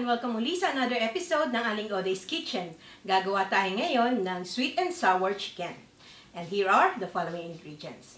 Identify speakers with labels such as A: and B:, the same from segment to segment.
A: welcome muli sa another episode ng Aling Oday's Kitchen. Gagawa tayo ngayon ng sweet and sour chicken. And here are the following ingredients.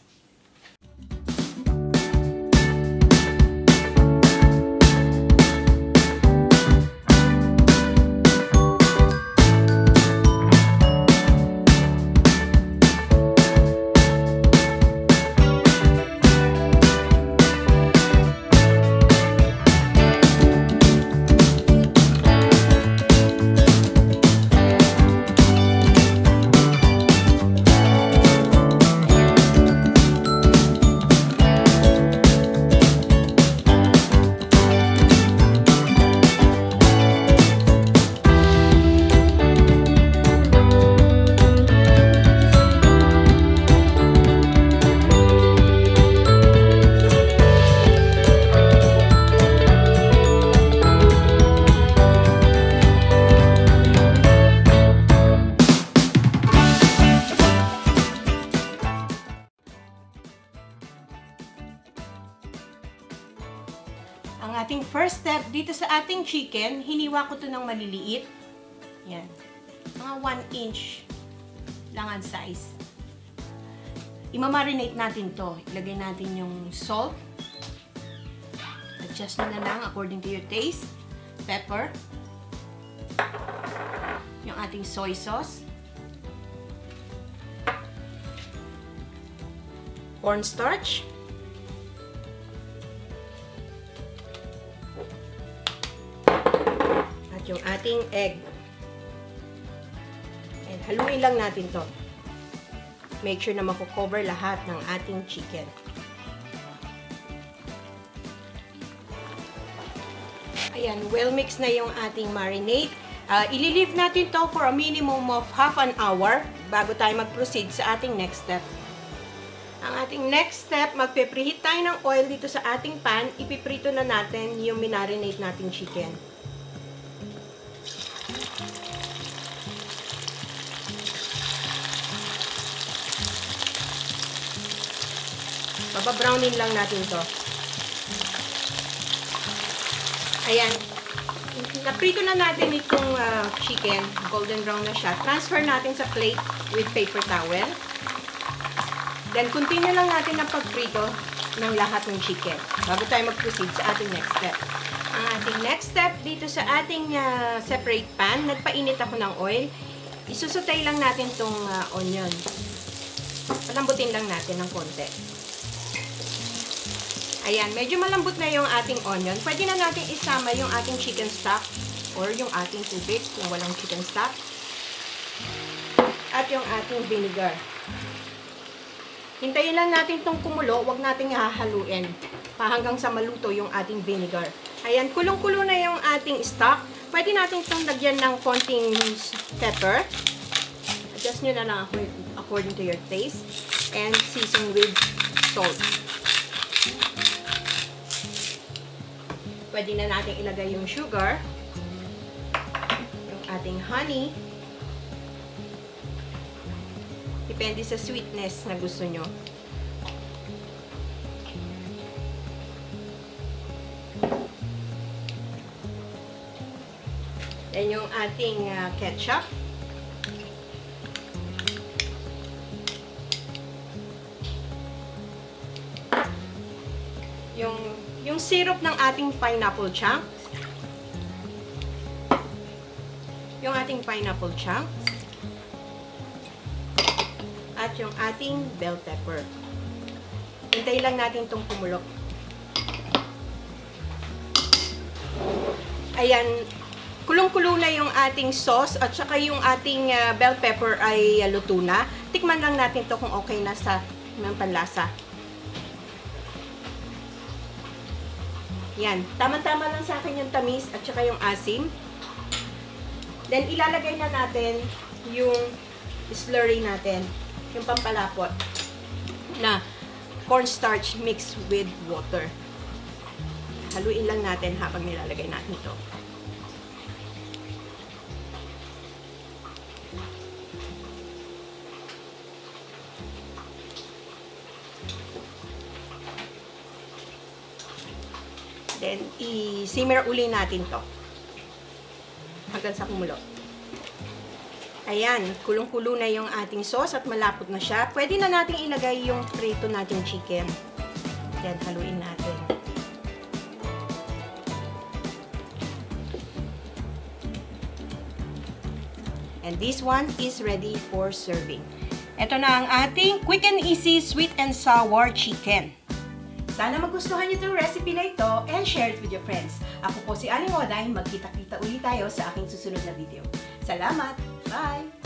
A: Ang ating first step dito sa ating chicken, hiniwa ko to ng maliliit. Yan. Mga 1 inch lang ang size. Imamarinate natin to. Ilagay natin yung salt. Adjust nyo na lang according to your taste. Pepper. Yung ating soy sauce. Cornstarch. Yung ating egg. And haluin lang natin to. Make sure na mako-cover lahat ng ating chicken. Ayan, well mixed na yung ating marinade. Ililive natin to for a minimum of half an hour bago tayo mag-proceed sa ating next step. Ang ating next step, magpe-preheat tayo ng oil dito sa ating pan. Ipiprito na natin yung minarinate nating chicken. Papabrownin lang natin to. Ayan. Naprito na natin itong chicken. Golden brown na siya. Transfer natin sa plate with paper towel. Then, continue lang natin ang pagprito ng lahat ng chicken bago tayo mag-proceed sa ating next step. Ang ating next step dito sa ating separate pan, nagpainit ako ng oil. Isusutay lang natin itong onion. Palambutin lang natin ng konti. Ayan, medyo malambot na yung ating onion. Pwede na natin isama yung ating chicken stock or yung ating tubig kung walang chicken stock. At yung ating vinegar. Hintayin lang natin itong kumulo. Huwag natin hahaluin hanggang sa maluto yung ating vinegar. Ayan, kulong-kulo na yung ating stock. Pwede natin itong lagyan ng konting pepper. Adjust nyo na lang according to your taste. And season with salt. Pwede na natin ilagay yung sugar, yung ating honey. Depende sa sweetness na gusto nyo. Then yung ating ketchup. Yung syrup ng ating pineapple chunks. Yung ating pineapple chunks. At yung ating bell pepper. Hintayin lang natin itong kumulok. Ayan, kulong-kulo na yung ating sauce at saka yung ating bell pepper ay luto na. Tikman lang natin to kung okay na sa panlasa. Yan, tama-tama lang sa akin yung tamis at saka yung asim. Then, ilalagay na natin yung slurry natin, yung pampalapot na cornstarch mixed with water. Haluin lang natin habang nilalagay natin ito. Then, i-simmer uli natin to. hanggang sa kumulo. Ayan, kulong-kulo na yung ating sauce at malapot na siya. Pwede na nating ilagay yung prito nating chicken. Yan, haluin natin. And this one is ready for serving. Ito na ang ating quick and easy sweet and sour chicken. Sana magustuhan niyo itong recipe na ito and share it with your friends. Ako po si Aling Oday. Magkita-kita ulit tayo sa aking susunod na video. Salamat! Bye!